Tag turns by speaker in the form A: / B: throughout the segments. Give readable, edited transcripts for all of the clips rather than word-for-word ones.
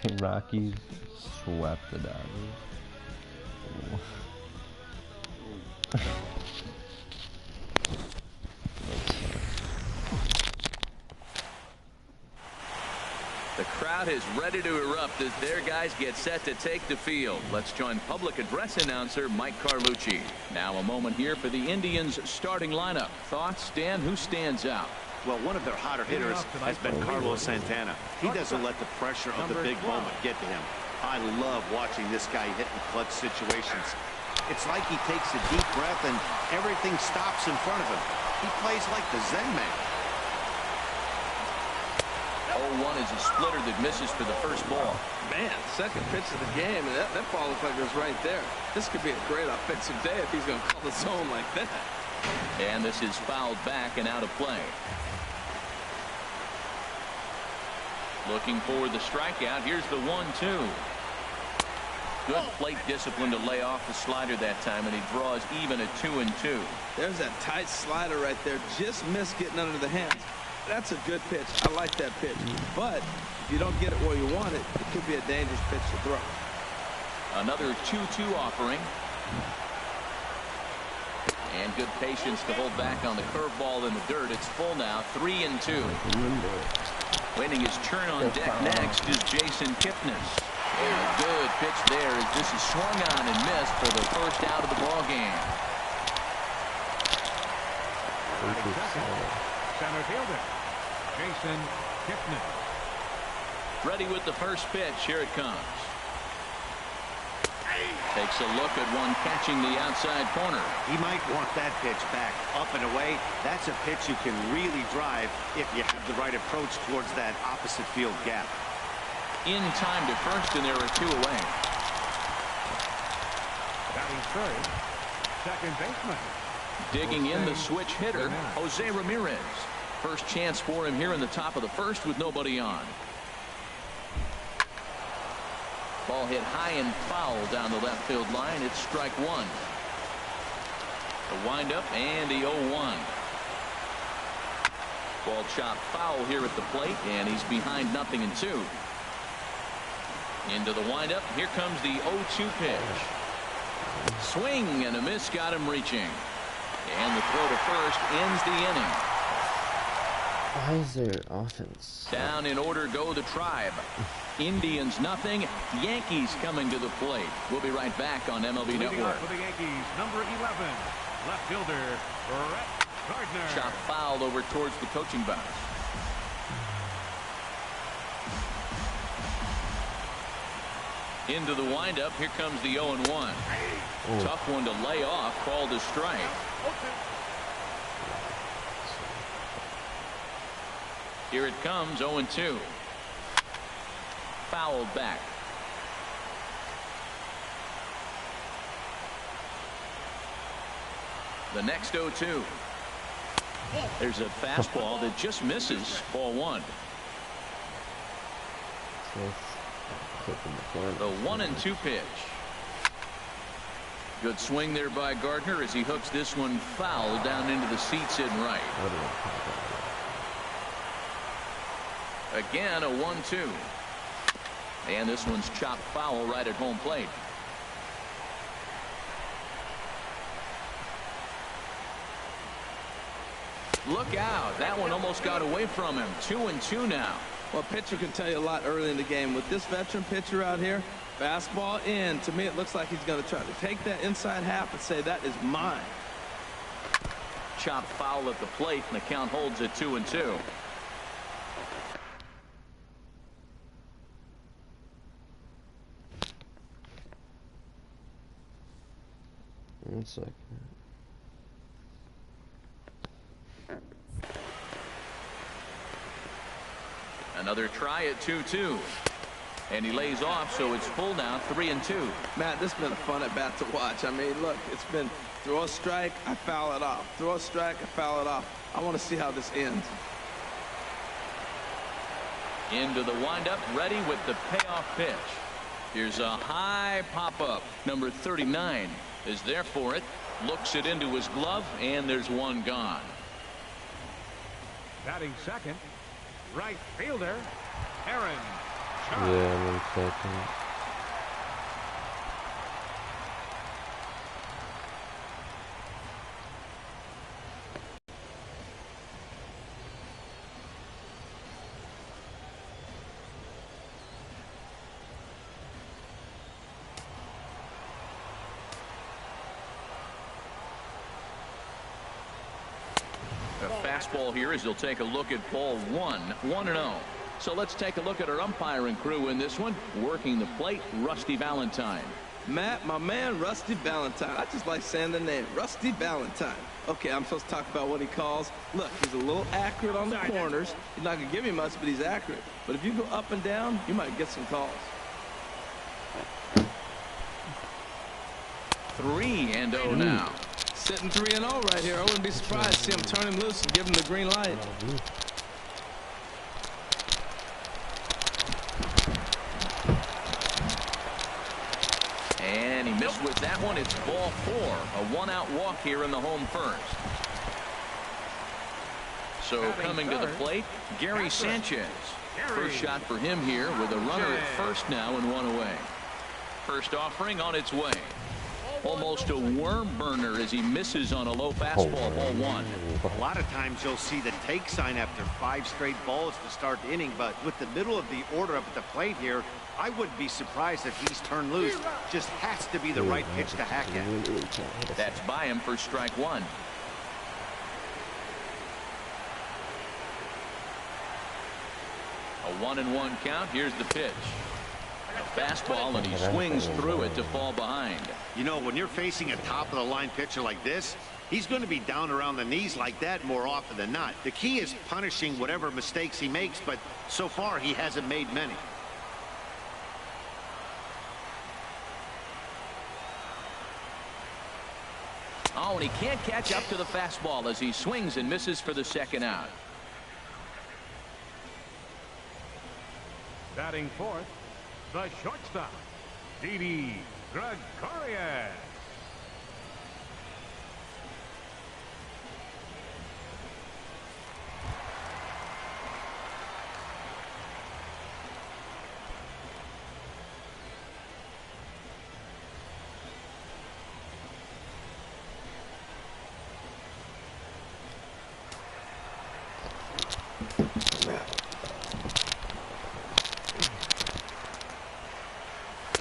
A: The Rockies swept the Dodgers.
B: The crowd is ready to erupt as their guys get set to take the field. Let's join public address announcer Mike Carlucci. Now a moment here for the Indians starting lineup. Thoughts, Dan? Who stands out?
C: Well, one of their hotter hitters has been Carlos Santana. He doesn't let the pressure of the big moment get to him. I love watching this guy hit in clutch situations. It's like he takes a deep breath and everything stops in front of him. He plays like the Zen man.
B: 0-1 is a splitter that misses for the first ball.
D: Man, second pitch of the game, and that ball looked like it was right there. This could be a great offensive day if he's going to call the zone like that.
B: And this is fouled back and out of play. Looking for the strikeout. Here's the 1-2. Good plate discipline to lay off the slider that time, and he draws even at 2-2.
D: There's that tight slider right there. Just missed getting under the hands. That's a good pitch. I like that pitch. But if you don't get it where you want it, it could be a dangerous pitch to throw.
B: Another 2-2 offering. And good patience to hold back on the curveball in the dirt. It's full now, 3-2. Waiting his turn on deck next is Jason Kipnis. And a good pitch there as this is swung on and missed for the first out of the ball game.
E: Center fielder Jason Kipnis.
B: Ready with the first pitch. Here it comes. Takes a look at one catching the outside corner.
C: He might want that pitch back up and away. That's a pitch you can really drive if you have the right approach towards that opposite field gap.
B: In time to first, and there are two away.
E: Batting third, second baseman.
B: Digging in the switch hitter, Jose Ramirez. First chance for him here in the top of the first with nobody on. Ball hit high and foul down the left field line. It's strike one. The windup and the 0-1. Ball chopped foul here at the plate, and he's behind 0-2. Into the windup. Here comes the 0-2 pitch. Swing and a miss got him reaching. And the throw to first ends the inning.
A: Why is there offense?
B: Down in order go the Tribe. Indians nothing. Yankees coming to the plate. We'll be right back on MLB Network.
E: For the Yankees, number 11, left fielder Brett Gardner.
B: Shot fouled over towards the coaching box. Into the windup. Here comes the 0-1. Tough one to lay off. Called a strike. Here it comes, 0-2. Fouled back. The next 0-2. There's a fastball that just misses. Ball one. The 1-2 pitch. Good swing there by Gardner as he hooks this one foul down into the seats in right. Again, a 1-2. And this one's chopped foul right at home plate. Look out. That one almost got away from him. 2-2 now.
D: Well, a pitcher can tell you a lot early in the game. With this veteran pitcher out here, fastball in. To me, it looks like he's going to try to take that inside half and say, that is mine.
B: Chopped foul at the plate, and the count holds at 2-2.
A: One second.
B: Another try at 2-2. And he lays off, so it's full now, 3-2.
D: Matt, this has been a fun at bat to watch. I mean, look, it's been throw a strike, I foul it off. Throw a strike, I foul it off. I want to see how this ends.
B: Into the windup, ready with the payoff pitch. Here's a high pop-up. Number 39 is there for it. Looks it into his glove, and there's one gone.
E: Batting second, right fielder, Aaron.
A: Yeah, I'm in second.
B: A fastball here as he'll take a look at ball 1-0. So let's take a look at our umpiring crew in this one. Working the plate, Rusty Valentine.
D: Matt, my man, Rusty Valentine. I just like saying the name, Rusty Valentine. Okay, I'm supposed to talk about what he calls. Look, he's a little accurate on the corners. He's not going to give you much, but he's accurate. But if you go up and down, you might get some calls.
B: 3-0 now.
D: Sitting 3-0 right here. I wouldn't be surprised to see him turn him loose and give him the green light.
B: And he missed with that one. It's ball 4. A one-out walk here in the home first. So coming to the plate, Gary Sanchez. First shot for him here with a runner at first now and one away. First offering on its way. Almost a worm burner as he misses on a low fastball, ball 1.
C: A lot of times you'll see the take sign after 5 straight balls to start the inning, but with the middle of the order up at the plate here, I wouldn't be surprised if he's turned loose. Just has to be the right pitch to hack at.
B: That's by him for strike 1. A 1-1 count. Here's the pitch. A fastball, and he swings through it to fall behind.
C: You know, when you're facing a top-of-the-line pitcher like this, he's going to be down around the knees like that more often than not. The key is punishing whatever mistakes he makes, but so far he hasn't made many.
B: Oh, and he can't catch up to the fastball as he swings and misses for the second out.
E: Batting fourth, the shortstop, Didi Gregorius.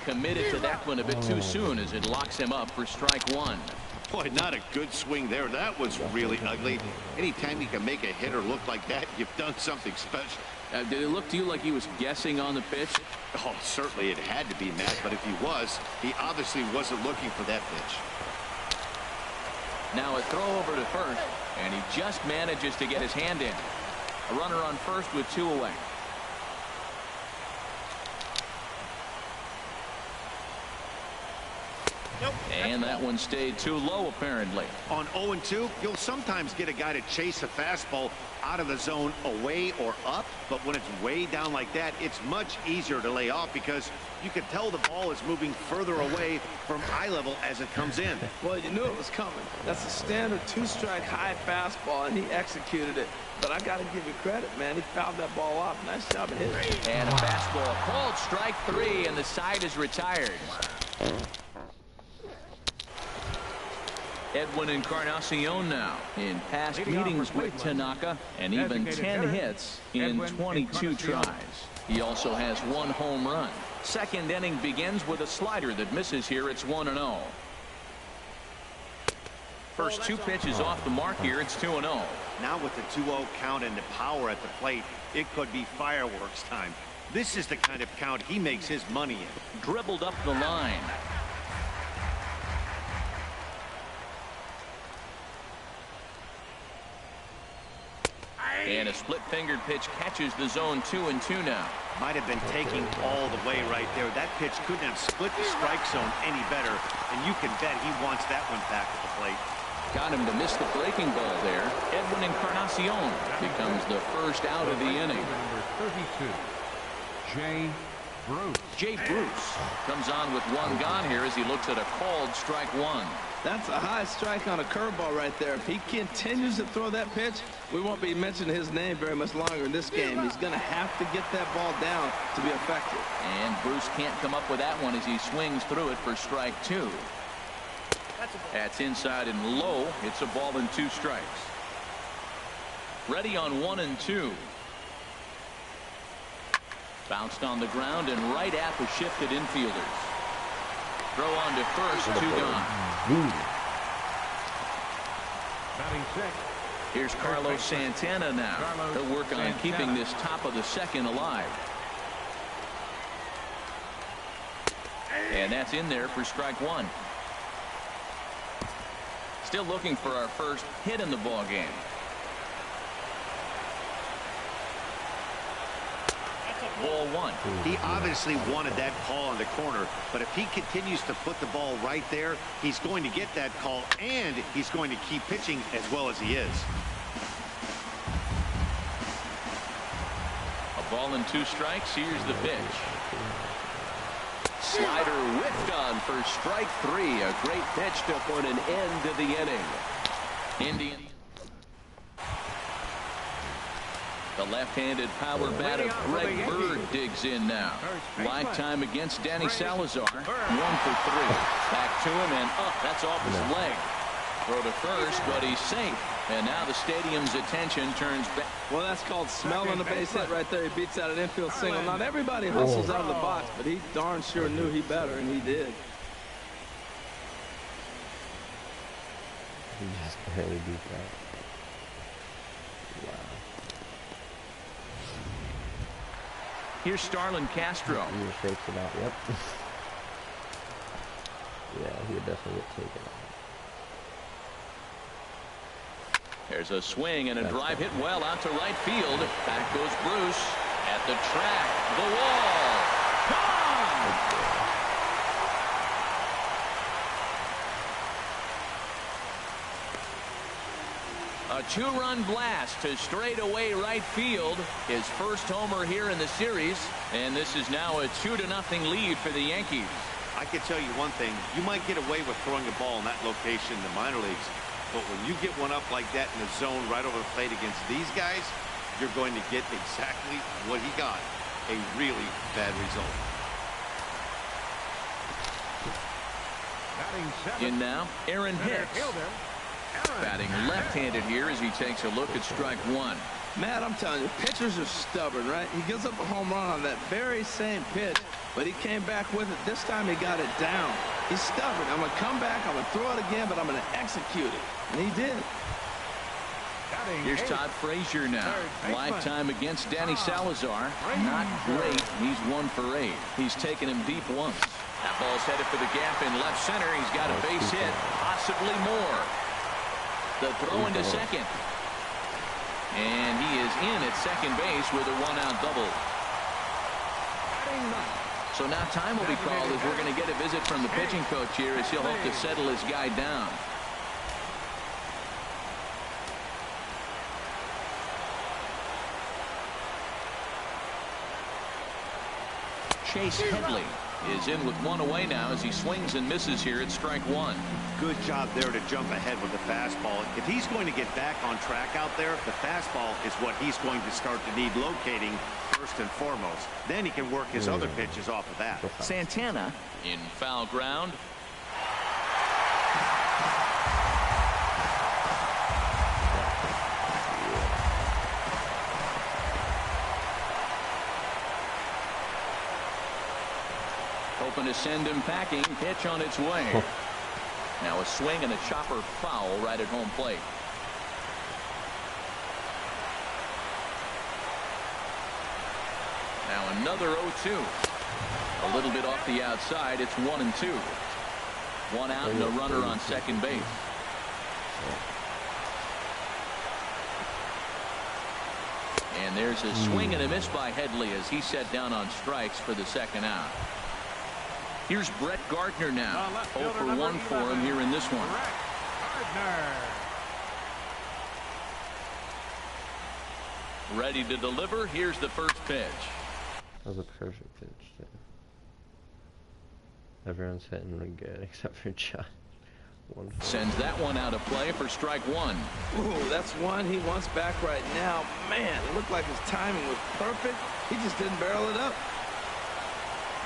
B: Committed to that one a bit too soon as it locks him up for strike 1.
C: Boy, not a good swing there. That was really ugly. Anytime you can make a hitter look like that, you've done something special.
B: Did it look to you like he was guessing on the pitch?
C: Oh, certainly it had to be, Matt, but if he was, he obviously wasn't looking for that pitch.
B: Now a throw over to first, and he just manages to get his hand in. A runner on first with 2 away. And that one stayed too low, apparently.
C: On 0-2, you'll sometimes get a guy to chase a fastball out of the zone away or up, but when it's way down like that, it's much easier to lay off because you can tell the ball is moving further away from eye level as it comes in.
D: Well, you knew it was coming. That's a standard 2-strike high fastball, and he executed it. But I got to give you credit, man. He fouled that ball off. Nice job of hitting it.
B: And a fastball called strike 3, and the side is retired. Edwin Encarnacion now in past meetings with Tanaka, and even 10 hits in 22 tries. He also has 1 home run. Second inning begins with a slider that misses here. It's 1-0. First 2 pitches off the mark here. It's 2-0.
C: Now with the 2-0 count and the power at the plate, it could be fireworks time. This is the kind of count he makes his money in.
B: Dribbled up the line. And a split-fingered pitch catches the zone 2-2 now.
C: Might have been taking all the way right there. That pitch couldn't have split the strike zone any better, and you can bet he wants that one back at the plate.
B: Got him to miss the breaking ball there. Edwin Encarnacion becomes the first out of the inning.
E: Number 32,
B: Jay Bruce comes on with 1 gone here as he looks at a called strike 1.
D: That's a high strike on a curveball right there. If he continues to throw that pitch, we won't be mentioning his name very much longer in this game. He's going to have to get that ball down to be effective.
B: And Bruce can't come up with that one as he swings through it for strike 2. That's inside and low. It's a ball and 2 strikes. Ready on 1-2. Bounced on the ground and right at the shifted infielders. Throw on to first, 2 gone.
E: batting 6th.
B: Here's Carlos Santana now. He'll work on keeping this top of the second alive. And that's in there for strike 1. Still looking for our first hit in the ball game. Ball 1.
C: He obviously wanted that call on the corner, but if he continues to put the ball right there, he's going to get that call, and he's going to keep pitching as well as he is.
B: A ball and 2 strikes. Here's the pitch. Slider whiffed on for strike 3. A great pitch to put an end to the inning. Indian. The left-handed power bat of Greg Bird digs in now. Lifetime against Danny Salazar. 1 for 3. Back to him and up. That's off his leg. Throw to first, but he's safe. And now the stadium's attention turns back.
D: Well, that's called smelling the base hit right there. He beats out an infield single. Not everybody hustles out of the box, but he darn sure knew he better, and he did.
A: He just barely beat that. Wow.
B: Here's Starlin Castro.
A: He just shakes it out. Yep. Yeah, he would definitely get taken out.
B: There's a swing and a drive hit well out to right field. Back goes Bruce at the track. The wall. Gone! A 2-run blast to straightaway right field. His first homer here in the series. And this is now a 2-0 lead for the Yankees.
C: I can tell you one thing. You might get away with throwing a ball in that location in the minor leagues. But when you get one up like that in the zone right over the plate against these guys, you're going to get exactly what he got. A really bad result.
B: In now, Aaron Hicks. Batting left-handed here as he takes a look at strike 1.
D: Matt, I'm telling you, pitchers are stubborn, right? He gives up a home run on that very same pitch, but he came back with it. This time he got it down. He's stubborn. I'm going to come back, I'm going to throw it again, but I'm going to execute it. And he did.
B: Here's Todd Frazier now. Lifetime against Danny Salazar. Not great. He's 1 for 8. He's taken him deep once. That ball's headed for the gap in left center. He's got a base hit, possibly more. The throw into second. And he is in at second base with a 1-out double. So now time will be called as we're going to get a visit from the pitching coach here as he'll hope to settle his guy down. Chase Headley is in with 1 away now as he swings and misses here at strike 1.
C: Good job there to jump ahead with the fastball. If he's going to get back on track out there, the fastball is what he's going to start to need locating first and foremost. Then he can work his other pitches off of that.
B: Santana in foul ground. hoping to send him packing. Pitch on its way. Now a swing and a chopper foul right at home plate. Now another 0-2. A little bit off the outside. It's 1-2. One out and a runner on second base. And there's a swing and a miss by Headley as he set down on strikes for the second out. Here's Brett Gardner now. 0 for 1 for him here in this one. Ready to deliver. Here's the first pitch.
A: That was a perfect pitch, too. Everyone's hitting really good except for John.
B: Sends that one out of play for strike one.
D: Ooh, that's one he wants back right now. Man, it looked like his timing was perfect. He just didn't barrel it up.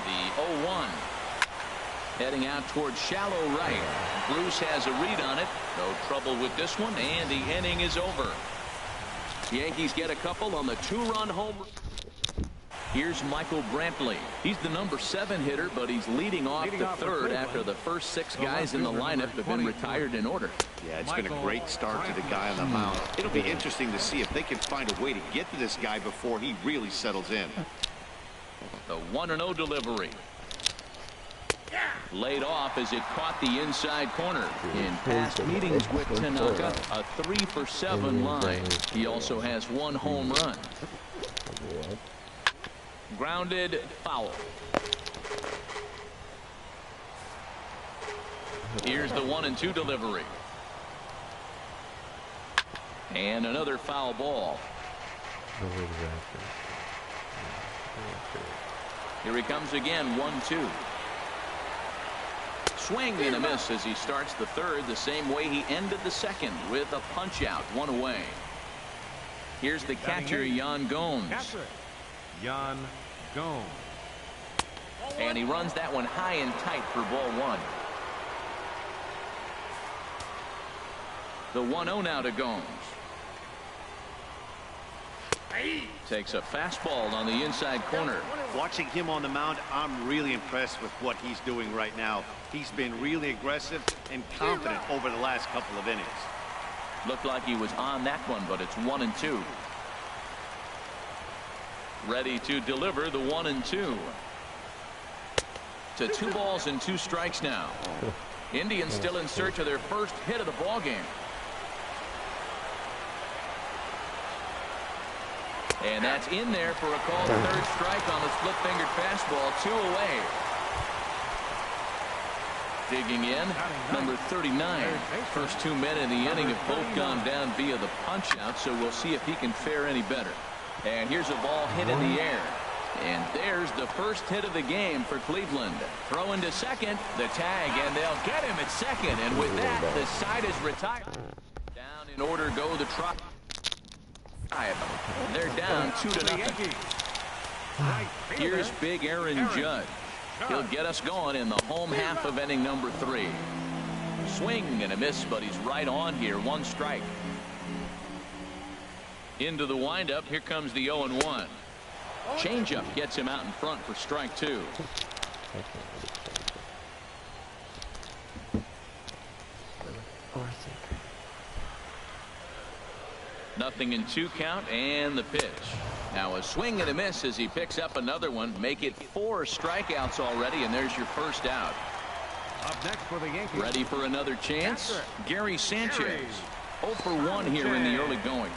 B: The 0-1. Heading out towards shallow right. Bruce has a read on it. No trouble with this one, and the inning is over. The Yankees get a couple on the two-run homer. Here's Michael Brantley. He's the number 7 hitter, but he's leading off the third after the first 6 guys in the lineup have been retired in order.
C: Yeah, it's been a great start to the guy on the mound. It'll be interesting to see if they can find a way to get to this guy before he really settles in.
B: The 1-0 delivery. Laid off as it caught the inside corner. In past meetings with Tanaka, a 3 for 7 line. He also has 1 home run. Grounded foul. Here's the 1-2 delivery. And another foul ball. Here he comes again, 1-2. Swing and a miss as he starts the third the same way he ended the second with a punch out, 1 away. Here's the catcher, Yan Gomes.
E: Yan Gomes.
B: And he runs that one high and tight for ball 1. The 1-0 now to Gomes. Takes a fastball on the inside corner.
C: Watching him on the mound, I'm really impressed with what he's doing right now. He's been really aggressive and confident over the last couple of innings.
B: Looked like he was on that one, but it's 1-2. Ready to deliver the 1-2. To 2 balls and 2 strikes now. Indians still in search of their first hit of the ball game. And that's in there for a called third strike on the split-fingered fastball, 2 away. Digging in, number 39. First 2 men in the inning have both gone down via the punch-out, so we'll see if he can fare any better. And here's a ball hit in the air. And there's the first hit of the game for Cleveland. Throw into second, the tag, and they'll get him at second. And with that, the side is retired. Down in order go the Tribe. They're down 2-0. Here's big Aaron Judge. He'll get us going in the home half of inning number 3. Swing and a miss, but he's right on here. 1 strike. Into the windup. Here comes the 0-1. Changeup gets him out in front for strike 2. Nothing in 2 count, and the pitch. Now a swing and a miss as he picks up another one. Make it 4 strikeouts already, and there's your first out.
E: Up next for the Yankees.
B: Ready for another chance? Gary Sanchez. 0 for 1 here in the early going.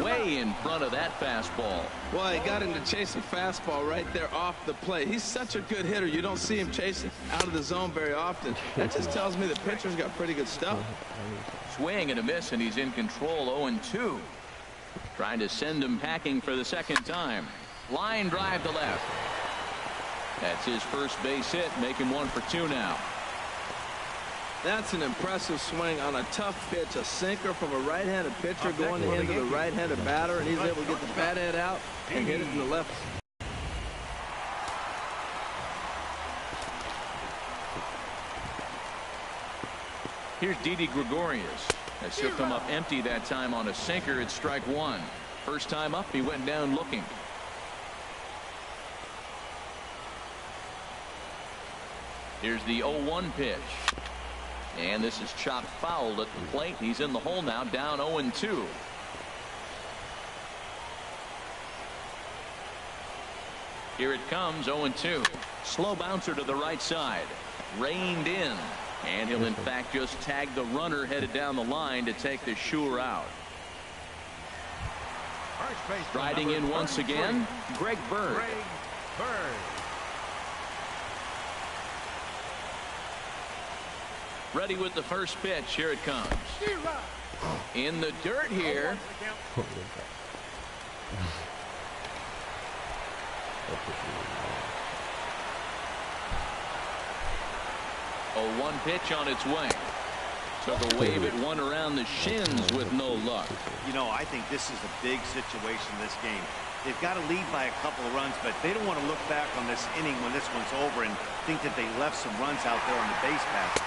B: Way in front of that fastball.
D: Well, he got him to chase a fastball right there off the plate. He's such a good hitter. You don't see him chasing out of the zone very often. That just tells me the pitcher's got pretty good stuff.
B: Swing and a miss, and he's in control. 0-2. Trying to send him packing for the second time. Line drive to left. That's his first base hit. Make him 1 for 2 now.
D: That's an impressive swing on a tough pitch. A sinker from a right-handed pitcher going into the right-handed batter, and he's able to get the bat head out and hit it in the left.
B: Here's Didi Gregorius. As he'll come up empty that time on a sinker at strike 1. First time up, he went down looking. Here's the 0-1 pitch. And this is chopped foul at the plate. He's in the hole now, down 0-2. Here it comes, 0-2. Slow bouncer to the right side. Reined in. And he'll in fact just tag the runner headed down the line to take the sure out. Riding in once again, Greg Bird. Ready with the first pitch. Here it comes. In the dirt here. 0-1 pitch on its way. Took a wave at one around the shins with no luck.
C: You know, I think this is a big situation in this game. They've got to lead by a couple of runs, but they don't want to look back on this inning when this one's over and think that they left some runs out there on the base path.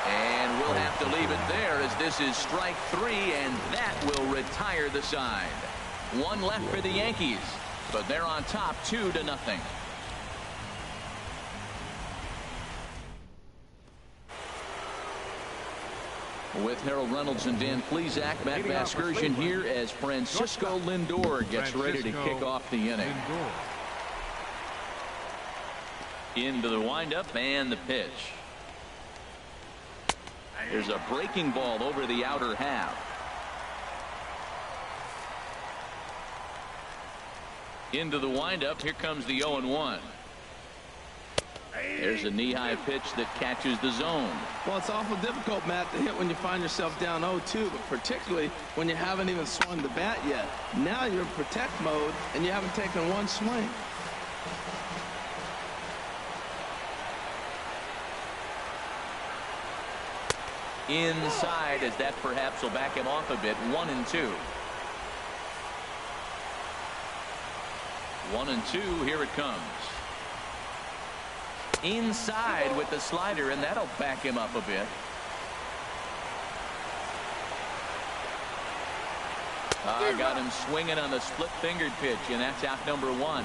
B: And we'll have to leave it there as this is strike 3, and that will retire the side. One left for the Yankees, but they're on top 2-0. With Harold Reynolds and Dan Plesac back by excursion here as Francisco Lindor gets ready to kick off the inning. Into the windup and the pitch. There's a breaking ball over the outer half. Into the windup. Here comes the 0-1. There's a knee-high pitch that catches the zone.
D: Well, it's awful difficult, Matt, to hit when you find yourself down 0-2, but particularly when you haven't even swung the bat yet. Now you're in protect mode, and you haven't taken one swing.
B: Inside, as that perhaps will back him off a bit. 1-2. 1-2. Here it comes. Inside with the slider, and that'll back him up a bit. Got him swinging on the split-fingered pitch, and that's out number 1.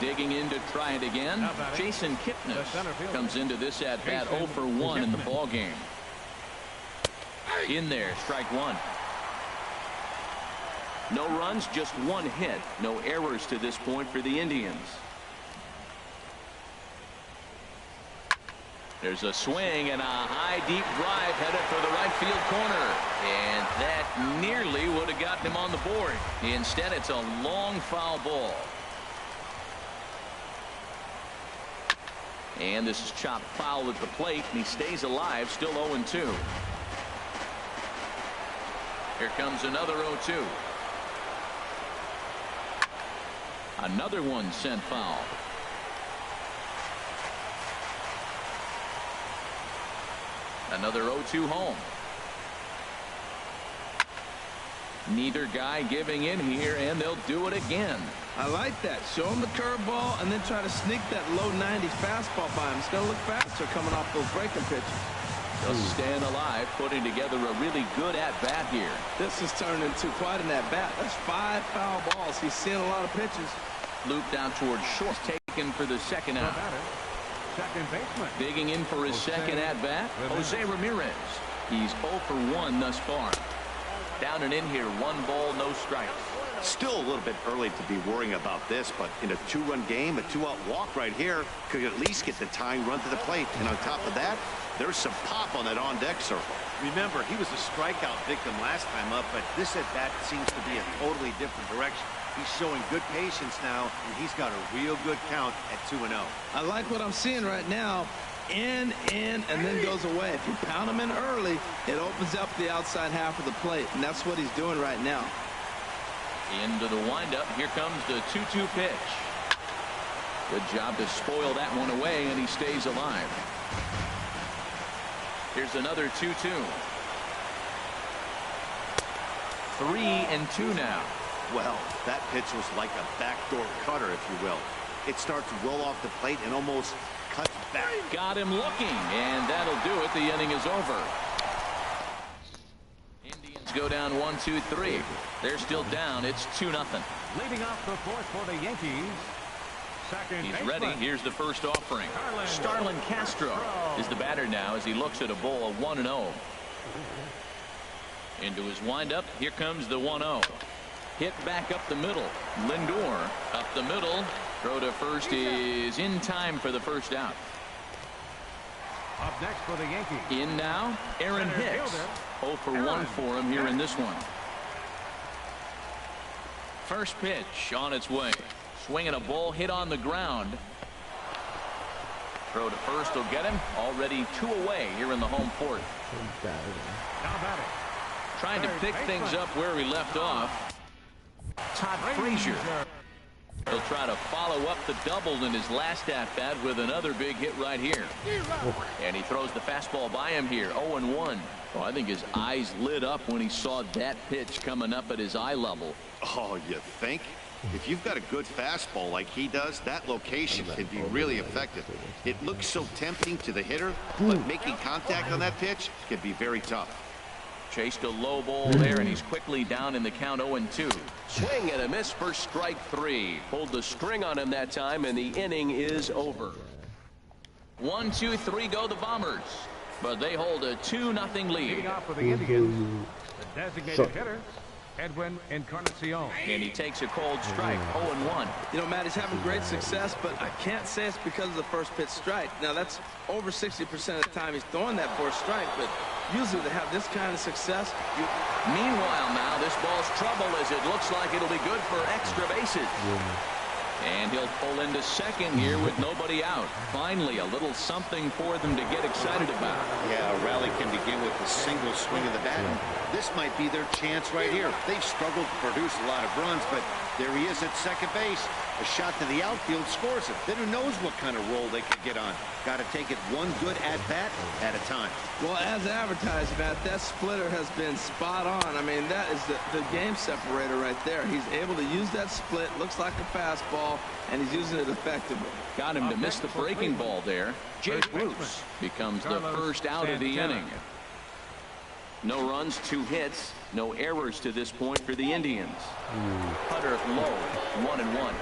B: Digging in to try it again. Jason Kipnis comes into this at-bat 0 for 1 in the ball game. In there, strike 1. No runs, just 1 hit. No errors to this point for the Indians. There's a swing and a high deep drive headed for the right field corner, and that nearly would have gotten him on the board. Instead, it's a long foul ball. And this is chopped foul at the plate, and he stays alive, still 0-2. Here comes another 0-2. Another one sent foul. Another 0-2 home. Neither guy giving in here, and they'll do it again.
D: I like that. Show him the curveball and then try to sneak that low 90s fastball by him. It's going to look faster coming off those breaking pitches.
B: Just staying alive, putting together a really good at-bat here.
D: This has turned into quite an at-bat. That's 5 foul balls. He's seeing a lot of pitches.
B: Looped out towards short, taken for the second out.
E: Second baseman.
B: Digging in for his second at-bat, Jose Ramirez. He's 0 for 1 thus far. Down and in here, 1 ball, no strikes.
C: Still a little bit early to be worrying about this, but in a 2-run game, a 2-out walk right here could at least get the tying run to the plate. And on top of that, there's some pop on that on-deck circle. Remember, he was a strikeout victim last time up, but this at-bat seems to be a totally different direction. He's showing good patience now, and he's got a real good count at 2-0.
D: I like what I'm seeing right now. In, and then goes away. If you pound him in early, it opens up the outside half of the plate, and that's what he's doing right now.
B: Into the windup. Here comes the 2-2 pitch. Good job to spoil that one away, and he stays alive. Here's another 2-2. 3-2 now.
C: Well, that pitch was like a backdoor cutter, if you will. It starts to roll off the plate and almost cuts back.
B: Got him looking, and that'll do it. The inning is over. Indians go down 1-2-3. They're still down. It's 2-0.
E: Leading off the fourth for the Yankees,
B: He's ready. Here's the first offering. Starlin Castro is the batter now as he looks at a ball of 1-0. Into his windup. Here comes the 1-0. Hit back up the middle. Lindor up the middle. Throw to first is in time for the first out.
E: Up next for the Yankees.
B: In now, Aaron Hicks. 0 for 1 for him here in this one. First pitch on its way. Swinging a ball hit on the ground. Throw to first will get him. Already 2 away here in the home fourth.
E: Now batting.
B: Trying to pick things up where we left off. Todd Frazier. He'll try to follow up the double in his last at-bat with another big hit right here. And he throws the fastball by him here. 0-1. Oh, I think his eyes lit up when he saw that pitch coming up at his eye level.
C: Oh, you think? If you've got a good fastball like he does, that location can be really effective. It looks so tempting to the hitter, but making contact on that pitch can be very tough.
B: Chased a low ball there, and he's quickly down in the count. 0-2.
F: Swing and a miss for strike 3. Pulled the string on him that time, and the inning is over.
B: 1, 2, 3 go the Bombers, but they hold a 2-0 lead.
E: Leading off for the Indians, the designated hitter, Edwin Encarnacion.
B: And he takes a cold strike. 0-1.
D: You know, Matt, he's having great success, but I can't say it's because of the first pitch strike. Now, that's over 60% of the time he's throwing that for a strike, but usually to have this kind of success.
B: Meanwhile, now this ball's trouble as it looks like it'll be good for extra bases. And he'll pull into second here with nobody out. Finally, a little something for them to get excited about.
C: Yeah, a rally can begin with a single swing of the bat. This might be their chance right here. They've struggled to produce a lot of runs, but there he is at second base. A shot to the outfield scores it. Then who knows what kind of roll they could get on. Got to take it one good at-bat at a time.
D: Well, as advertised, Matt, that splitter has been spot on. I mean, that is the game separator right there. He's able to use that split. Looks like a fastball, and he's using it effectively.
B: Got him to miss the breaking ball there. Jay Bruce becomes the first out of the inning. No runs, 2 hits, no errors to this point for the Indians. Putter low, 1-1.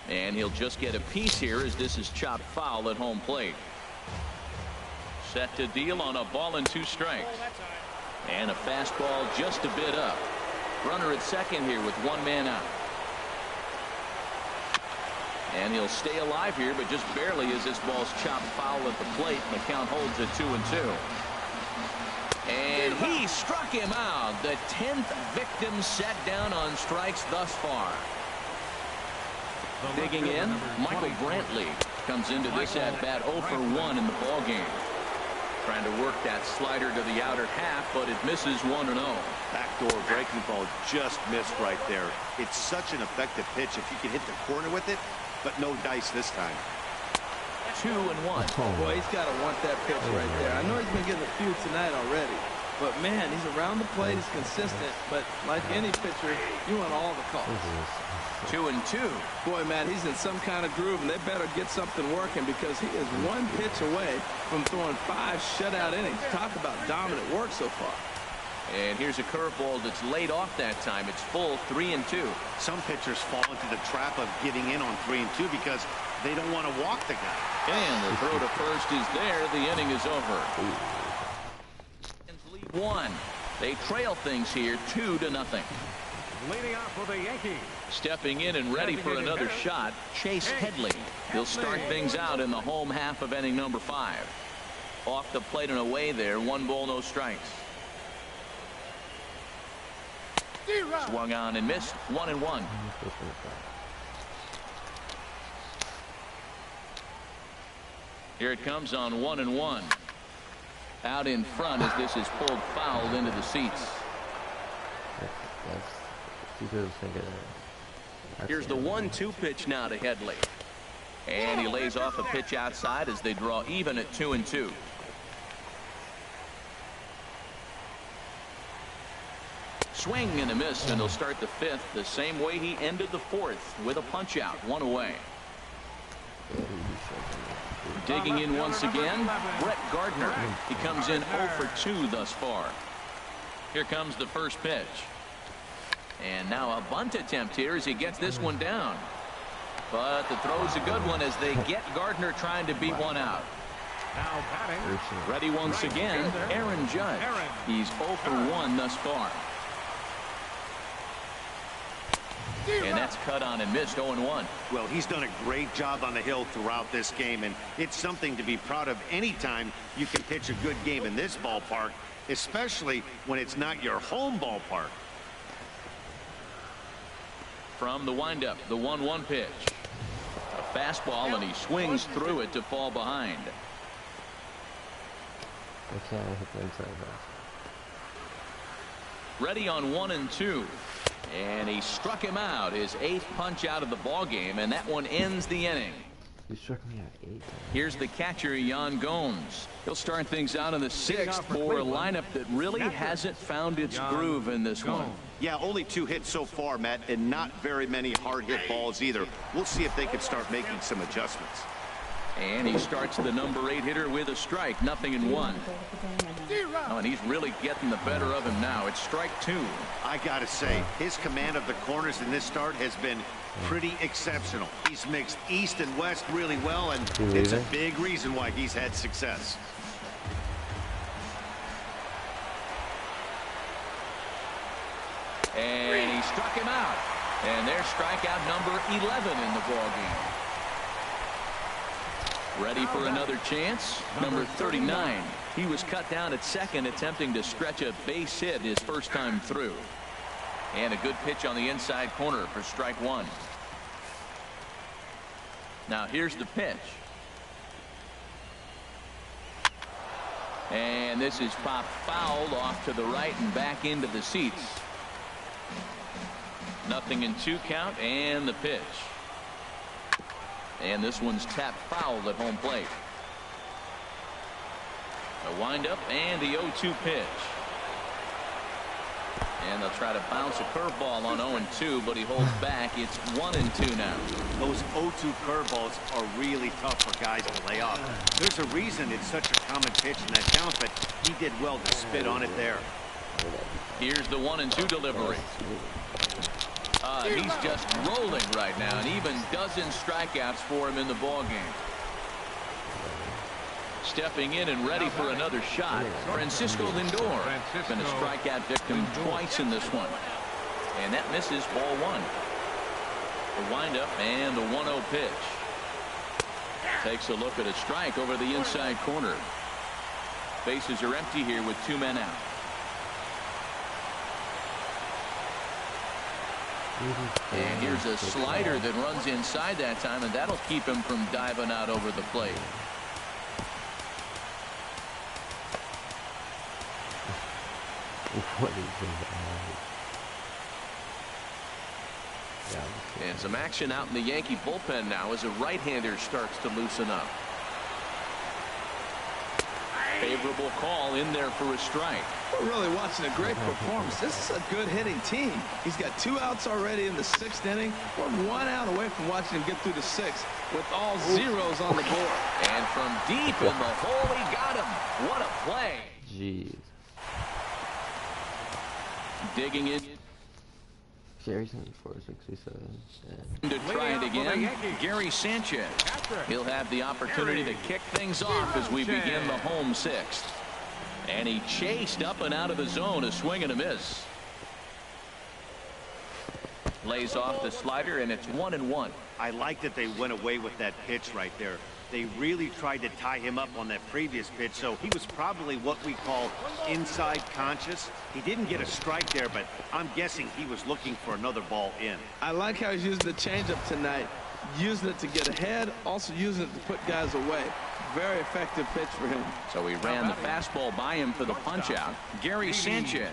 B: And he'll just get a piece here as this is chopped foul at home plate. Set to deal on a ball and 2 strikes. And a fastball just a bit up. Runner at second here with 1 man out. And he'll stay alive here, but just barely as this ball's chopped foul at the plate, and the count holds at 2-2. And he struck him out. The 10th victim set down on strikes thus far. Digging in, Michael Brantley comes into this at-bat 0 for 1 in the ballgame. Trying to work that slider to the outer half, but it misses 1-0.
C: Backdoor breaking ball just missed right there. It's such an effective pitch if you can hit the corner with it, but no dice this time.
B: 2-1.
D: Boy, he's got to want that pitch right there. I know he's been getting a few tonight already, but man, he's around the plate, he's consistent, but like any pitcher, you want all the calls.
B: 2-2.
D: Boy, man, he's in some kind of groove, and they better get something working because he is 1 pitch away from throwing 5 shutout innings. Talk about dominant work so far.
B: And here's a curveball that's laid off that time. It's full, 3-2.
C: Some pitchers fall into the trap of getting in on 3-2 because they don't want to walk the guy.
B: And the throw to first is there. The inning is over. Lead 1. They trail things here 2-0.
E: Leading off for the Yankees.
B: Stepping in and ready for another shot, Chase Headley. He'll start things out in the home half of inning number 5. Off the plate and away there. 1 ball, no strikes. Swung on and missed. 1-1. Here it comes on 1-1. Out in front as this is pulled foul into the seats. Here's the 1-2 pitch now to Headley. And he lays off a pitch outside as they draw even at 2-2. Swing and a miss, and he'll start the 5th the same way he ended the 4th with a punch out, 1 away. Digging in once again, Brett Gardner. He comes in 0 for 2 thus far. Here comes the first pitch. And now a bunt attempt here as he gets this one down. But the throw's a good one as they get Gardner trying to beat one out.
E: Now batting.
B: Ready once again, Aaron Judge. He's 0 for 1 thus far. And that's cut on and missed 0-1.
C: Well, he's done a great job on the hill throughout this game, and it's something to be proud of anytime you can pitch a good game in this ballpark, especially when it's not your home ballpark.
B: From the windup, the 1-1 pitch. A fastball, and he swings through it to fall behind.
A: I can't hit the inside pass.
B: Ready on 1 and 2. And he struck him out, his 8th punch out of the ball game, and that one ends the inning.
A: You struck me at 8.
B: Here's the catcher, Yan Gomes. He'll start things out in the 6th for a lineup that really hasn't found its groove in this one.
C: Yeah, only 2 hits so far, Matt, and not very many hard hit balls either. We'll see if they can start making some adjustments.
B: And he starts the number 8 hitter with a strike, 0-1. Oh, and he's really getting the better of him now. It's strike 2.
C: I gotta say, his command of the corners in this start has been pretty exceptional. He's mixed east and west really well, and it's a big reason why he's had success.
B: And he struck him out. And there's strikeout number 11 in the ballgame. Ready for another chance? Number 39. He was cut down at second, attempting to stretch a base hit his first time through. And a good pitch on the inside corner for strike 1. Now here's the pitch. And this is popped foul off to the right and back into the seats. 0-2 count, and the pitch. And this one's tapped foul at home plate. A windup and the 0-2 pitch. And they'll try to bounce a curveball on 0-2, but he holds back. It's 1-2 now.
C: Those 0-2 curveballs are really tough for guys to lay off. There's a reason it's such a common pitch in that count, but he did well to spit on it there.
B: Here's the 1-2 delivery. He's just rolling right now, and even dozens strikeouts for him in the ballgame. Stepping in and ready for another shot, Francisco Lindor. Been a strikeout victim twice in this one. And that misses ball 1. The windup and the 1-0 pitch. Takes a look at a strike over the inside corner. Bases are empty here with 2 men out. And here's a slider that runs inside that time, and that'll keep him from diving out over the plate.
A: What is that?
F: And some action out in the Yankee bullpen now as a right-hander starts to loosen up.
B: Favorable call in there for a strike.
D: We're really watching a great performance. This is a good hitting team. He's got 2 outs already in the 6th inning. We're 1 out away from watching him get through the 6th with all zeros on the board.
B: And from deep in the hole, he got him. What a play.
A: Jeez.
B: Digging in
A: Gary's in 467.
B: to try it again. Gary Sanchez. He'll have the opportunity to kick things off as we begin the home 6th. And he chased up and out of the zone, a swing and a miss. Lays off the slider, and it's 1-1.
C: I like that they went away with that pitch right there. They really tried to tie him up on that previous pitch, so he was probably what we call inside conscious. He didn't get a strike there, but I'm guessing he was looking for another ball in.
D: I like how he's using the changeup tonight. Using it to get ahead, also using it to put guys away. Very effective pitch for him.
B: So he ran the fastball by him for the punch-out. Gary Sanchez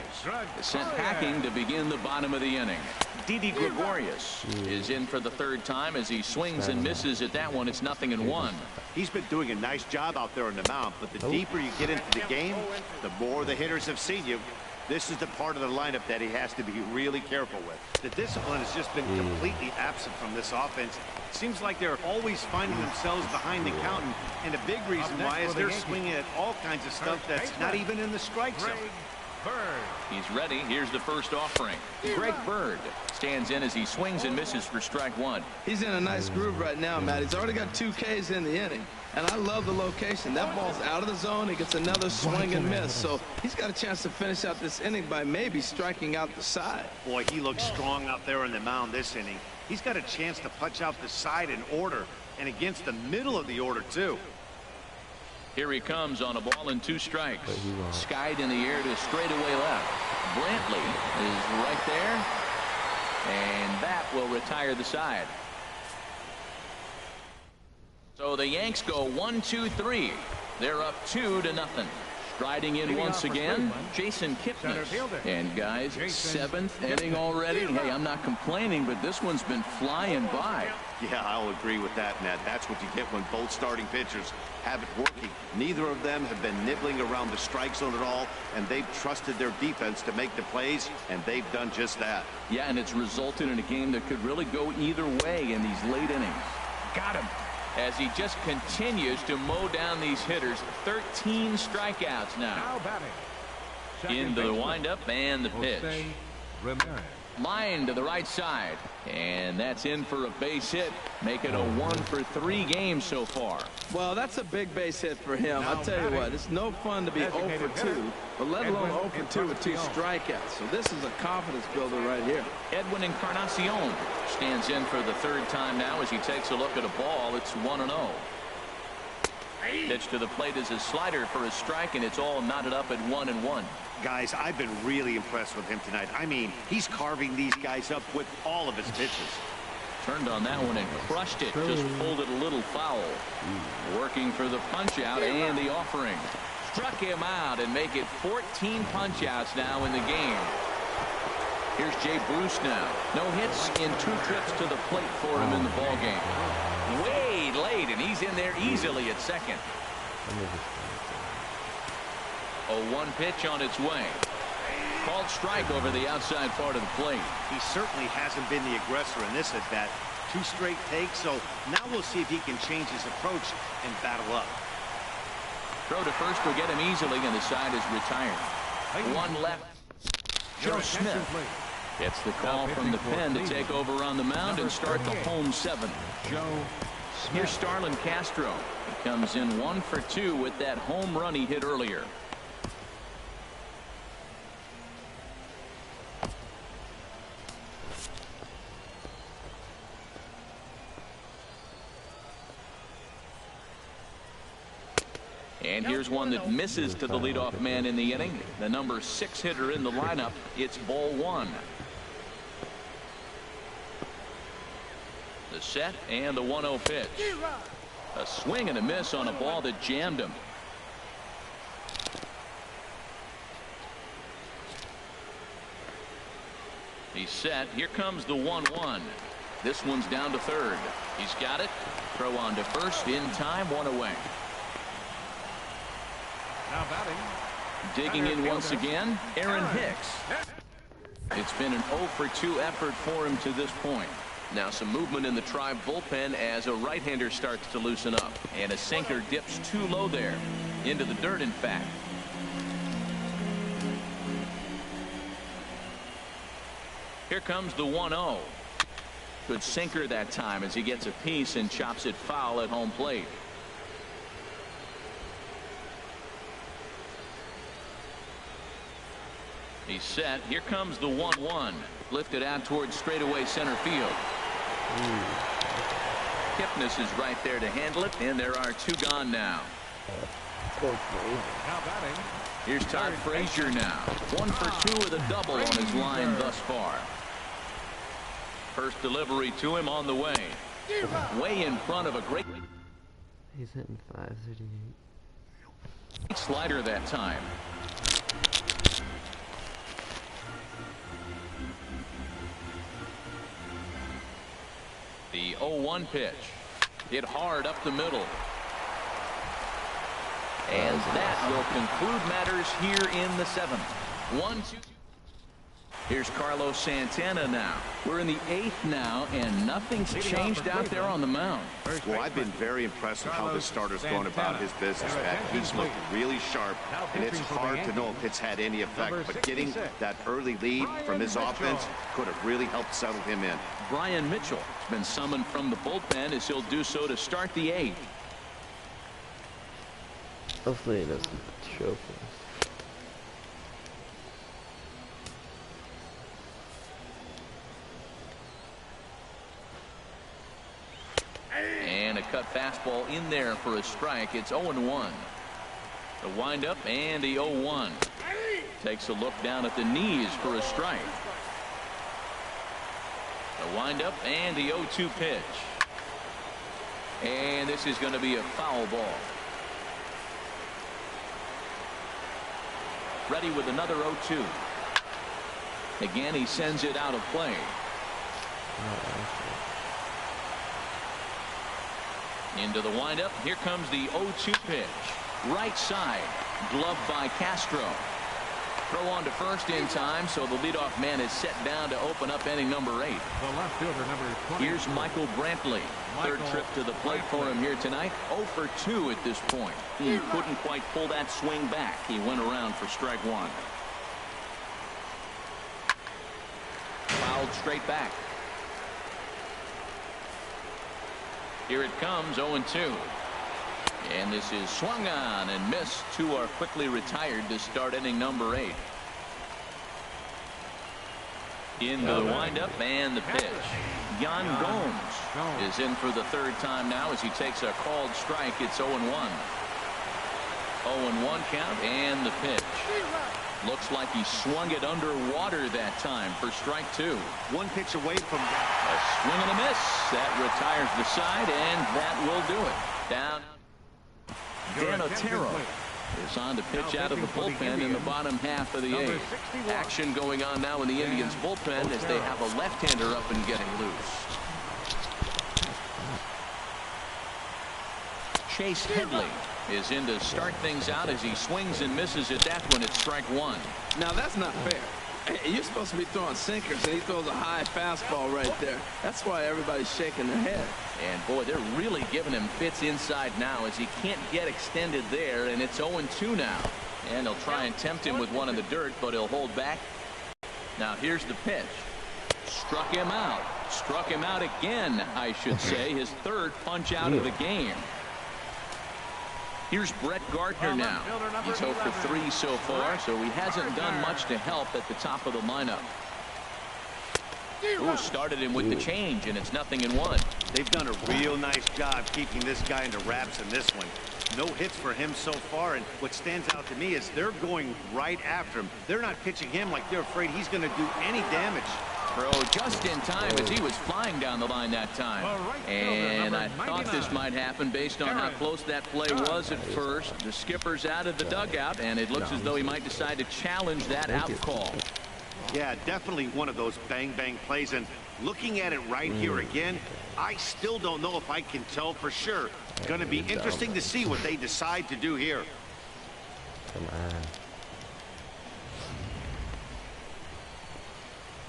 B: is sent packing to begin the bottom of the inning. Didi Gregorius is in for the 3rd time as he swings and misses at that one. It's 0-1.
C: He's been doing a nice job out there on the mound, but the deeper you get into the game, the more the hitters have seen you. This is the part of the lineup that he has to be really careful with. The discipline has just been completely absent from this offense. It seems like they're always finding themselves behind the count, and a big reason why is they're swinging at all kinds of stuff that's not even in the strike zone.
E: Bird.
B: He's ready. Here's the first offering. Greg Bird stands in as he swings and misses for strike one.
D: He's in a nice groove right now, Matt. He's already got 2 Ks in the inning. And I love the location. That ball's out of the zone. He gets another swing and miss. So he's got a chance to finish out this inning by maybe striking out the side.
C: Boy, he looks strong out there on the mound this inning. He's got a chance to punch out the side in order, and against the middle of the order, too.
B: Here he comes on a ball and 2 strikes. Skied in the air to straightaway left. Brantley is right there. And that will retire the side. So the Yanks go 1-2-3. They're up 2-0. Striding in once again, Jason Kipnis. And guys, 7th inning already. Hey, I'm not complaining, but this one's been flying by.
C: Yeah, I'll agree with that, Ned. That's what you get when both starting pitchers have it working. Neither of them have been nibbling around the strike zone at all, and they've trusted their defense to make the plays, and they've done just that.
B: Yeah, and it's resulted in a game that could really go either way in these late innings. Got him. As he just continues to mow down these hitters. 13 strikeouts now. Into the windup and the pitch. Line to the right side. And that's in for a base hit. Make it a 1-for-3 game so far.
D: Well, that's a big base hit for him. I'll tell you what, it's no fun to be 0-for-2, but let alone 0-for-2 with 2 strikeouts. So this is a confidence builder right here.
B: Edwin Encarnacion stands in for the 3rd time now as he takes a look at a ball. It's 1-0. Pitch to the plate is a slider for a strike, and it's all knotted up at 1-1.
C: Guys, I've been really impressed with him tonight. I mean, he's carving these guys up with all of his pitches.
B: Turned on that one and crushed it. Just pulled it a little foul. Working for the punch out and the offering. Struck him out and make it 14 punch outs now in the game. Here's Jay Bruce now. No hits in 2 trips to the plate for him in the ball game. Way late, and he's in there easily at second. A 1 pitch on its way. Called strike over the outside part of the plate.
C: He certainly hasn't been the aggressor in this at bat. 2 straight takes, so now we'll see if he can change his approach and battle up.
B: Throw to first will get him easily, and the side is retired. 1 left. Joe Smith gets the call from the pen to take over on the mound and start the home 7th. Here's Starlin Castro. He comes in 1-for-2 with that home run he hit earlier. And here's one that misses to the leadoff man in the inning. The number 6 hitter in the lineup. It's ball 1. The set and the 1-0 pitch. A swing and a miss on a ball that jammed him. He's set. Here comes the 1-1. This one's down to 3rd. He's got it. Throw on to first in time. 1 away.
E: Now batting.
B: Digging in once again, Aaron Hicks. It's been an 0-for-2 effort for him to this point. Now some movement in the Tribe bullpen as a right-hander starts to loosen up. And a sinker dips too low there. Into the dirt, in fact. Here comes the 1-0. Good sinker that time as he gets a piece and chops it foul at home plate. He's set. Here comes the 1-1. Lifted out towards straightaway center field. Kipnis is right there to handle it, and there are 2 gone now.
E: Now batting.
B: Here's Todd Frazier now. 1-for-2 with a double on his line thus far. First delivery to him on the way. Way in front of a great.
A: He's hitting 538.
B: Slider that time. The 0-1 pitch. Hit hard up the middle. And that will conclude matters here in the 7th. 1-2. Here's Carlos Santana now. We're in the 8th now, and nothing's changed out there on the mound.
C: Well, I've been very impressed with how this starter's going about his business, Pat. He's looked really sharp, and it's hard to know if it's had any effect. But getting that early lead from his offense could have really helped settle him in.
B: Brian Mitchell has been summoned from the bullpen as he'll do so to start the 8th.
A: Hopefully it doesn't show for us.
B: And a cut fastball in there for a strike. It's 0-1. The windup and the 0-1. Takes a look down at the knees for a strike. The windup and the 0-2 pitch. And this is going to be a foul ball. Ready with another 0-2. Again, he sends it out of play. Into the windup. Here comes the 0-2 pitch. Right side. Gloved by Castro. Throw on to first in time, so the leadoff man is set down to open up inning number 8.
E: The left fielder, number 20.
B: Here's Michael Brantley. Third trip to the plate for him here tonight. 0 for 2 at this point. He couldn't quite pull that swing back. He went around for strike 1. Fouled straight back. Here it comes, 0-2. And this is swung on and missed. 2 are quickly retired to start inning number 8. Into the windup and the pitch. Yan Gomes is in for the 3rd time now as he takes a called strike. It's 0-1. 0-1 count and the pitch. Looks like he swung it underwater that time for strike 2.
C: 1 pitch away from
B: a swing and a miss. That retires the side, and that will do it. Down. Dan Otero is on to pitch out of the bullpen in the bottom half of the 8th. Action going on now in the Indians bullpen as they have a left-hander up and getting loose. Chase Headley is in to start things out as he swings and misses at that one. It's strike 1.
D: Now that's not fair. Hey, you're supposed to be throwing sinkers, and he throws a high fastball right there. That's why everybody's shaking their head.
B: And boy, they're really giving him fits inside now as he can't get extended there, and it's 0-2 now. And they'll try and tempt him with one in the dirt, but he'll hold back. Now here's the pitch. Struck him out. Struck him out again, I should say. His 3rd punch out of the game. Here's Brett Gardner now. He's 0 for 3 so far, so he hasn't done much to help at the top of the lineup. Ooh, started him with the change, and it's 0-1.
C: They've done a real nice job keeping this guy into wraps in this one. No hits for him so far, and what stands out to me is they're going right after him. They're not pitching him like they're afraid he's going to do any damage.
B: Throw just in time as he was flying down the line that time. And I thought this might happen based on how close that play was at first. The skipper's out of the dugout, and it looks as though he might decide to challenge that out call.
C: Yeah, definitely one of those bang-bang plays. And looking at it right here again, I still don't know if I can tell for sure. Going to be interesting to see what they decide to do here.
A: Come on.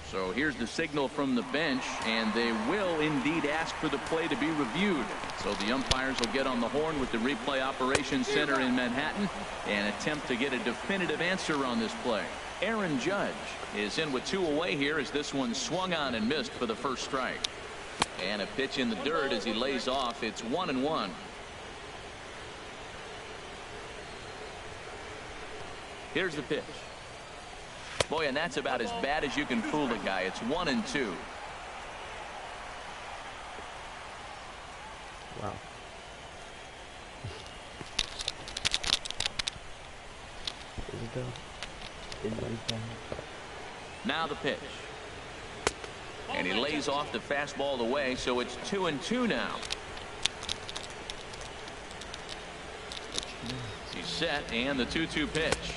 B: So here's the signal from the bench, and they will indeed ask for the play to be reviewed. So the umpires will get on the horn with the replay operations center in Manhattan and attempt to get a definitive answer on this play. Aaron Judge is in with 2 away here as this one swung on and missed for the 1st strike. And a pitch in the dirt as he lays off. It's 1-1. Here's the pitch. Boy, and that's about as bad as you can fool a guy. It's 1-2.
A: Wow.
B: Now the pitch. And he lays off the fastball away, so it's 2-2 now. He's set, and the 2-2 pitch.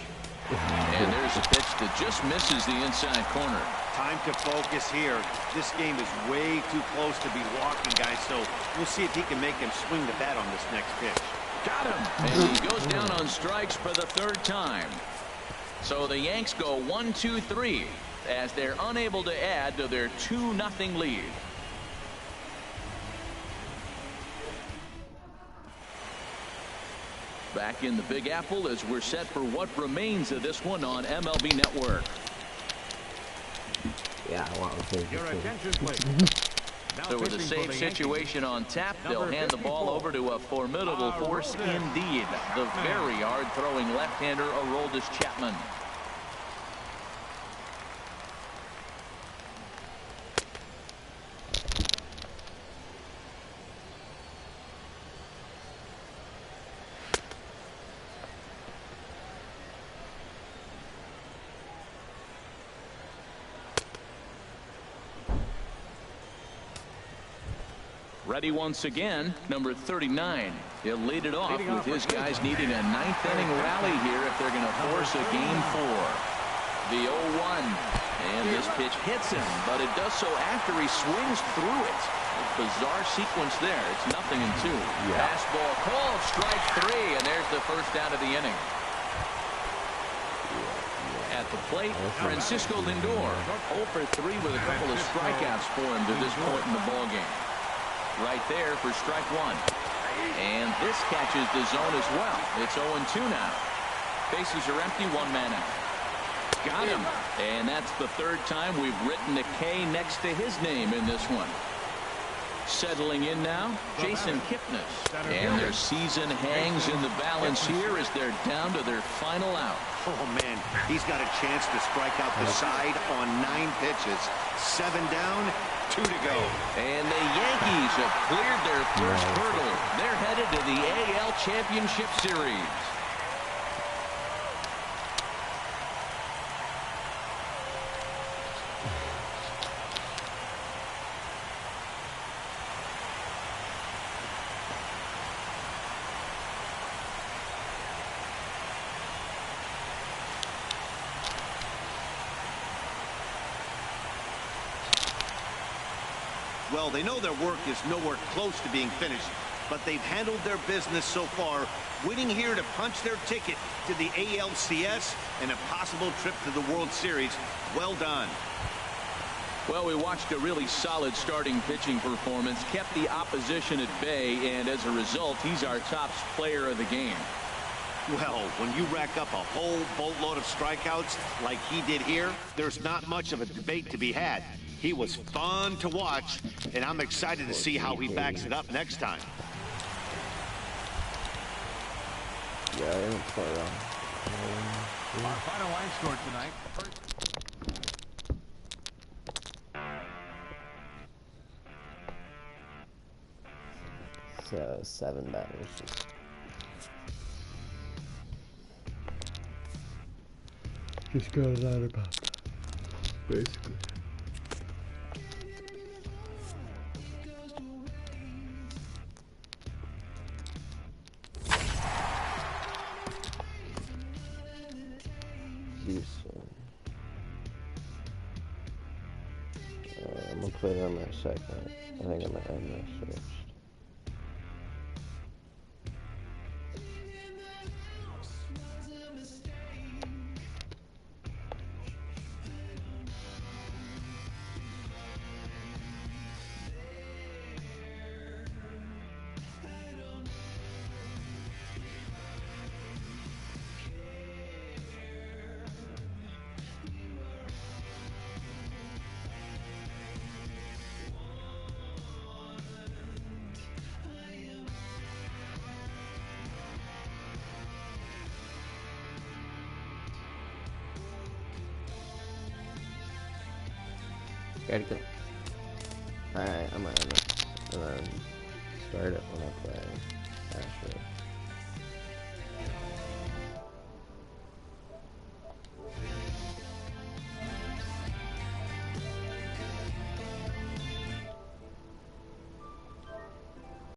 B: And there's a pitch that just misses the inside corner.
C: Time to focus here. This game is way too close to be walking, guys, so we'll see if he can make him swing the bat on this next pitch.
B: Got him. And he goes down on strikes for the 3rd time. So the Yanks go 1-2-3. as they're unable to add to their 2-0 lead. Back in the Big Apple as we're set for what remains of this one on MLB Network.
A: Yeah, I want to take
E: Your
A: it.
E: attention, please. Now
B: So with a
E: pitching for
B: safe
E: the
B: situation on tap, they'll
E: Number
B: hand the ball
E: 54.
B: over to a formidable force indeed. The very hard-throwing left-hander Aroldis Chapman. Ready once again, number 39. He'll lead it off with his guys needing a 9th inning rally here if they're going to force a game 4. The 0-1. And this pitch hits him, but it does so after he swings through it. A bizarre sequence there. It's 0-2.
A: Yeah.
B: Fastball called, strike 3, and there's the first out of the inning. At the plate, Francisco Lindor, 0 for 3 with a couple of strikeouts for him to this point in the ballgame. Right there for strike 1. And this catches the zone as well. It's 0-2 now. Bases are empty, 1 man out. Got him. And that's the 3rd time we've written a K next to his name in this one. Settling in now, Jason Kipnis. And their season hangs in the balance here as they're down to their final out.
C: Oh, man, he's got a chance to strike out the side on 9 pitches. 7 down, 2 to go.
B: And the Yankees have cleared their first hurdle. They're headed to the AL Championship Series.
C: Well, they know their work is nowhere close to being finished, but they've handled their business so far, winning here to punch their ticket to the ALCS and a possible trip to the World Series. Well done.
B: Well, we watched a really solid starting pitching performance, kept the opposition at bay, and as a result, he's our top player of the game.
C: Well, when you rack up a whole boatload of strikeouts like he did here, there's not much of a debate to be had. He was fun to watch, and I'm excited to see how he backs it up next time.
A: Yeah, I didn't play that.
E: Our final line score tonight.
A: It's 7 batters. Just got it out about that, basically. I'm gonna put it on my second. I think I'm gonna end this first. Gotta go. Alright, I'm gonna end it and then start it when I play Astro.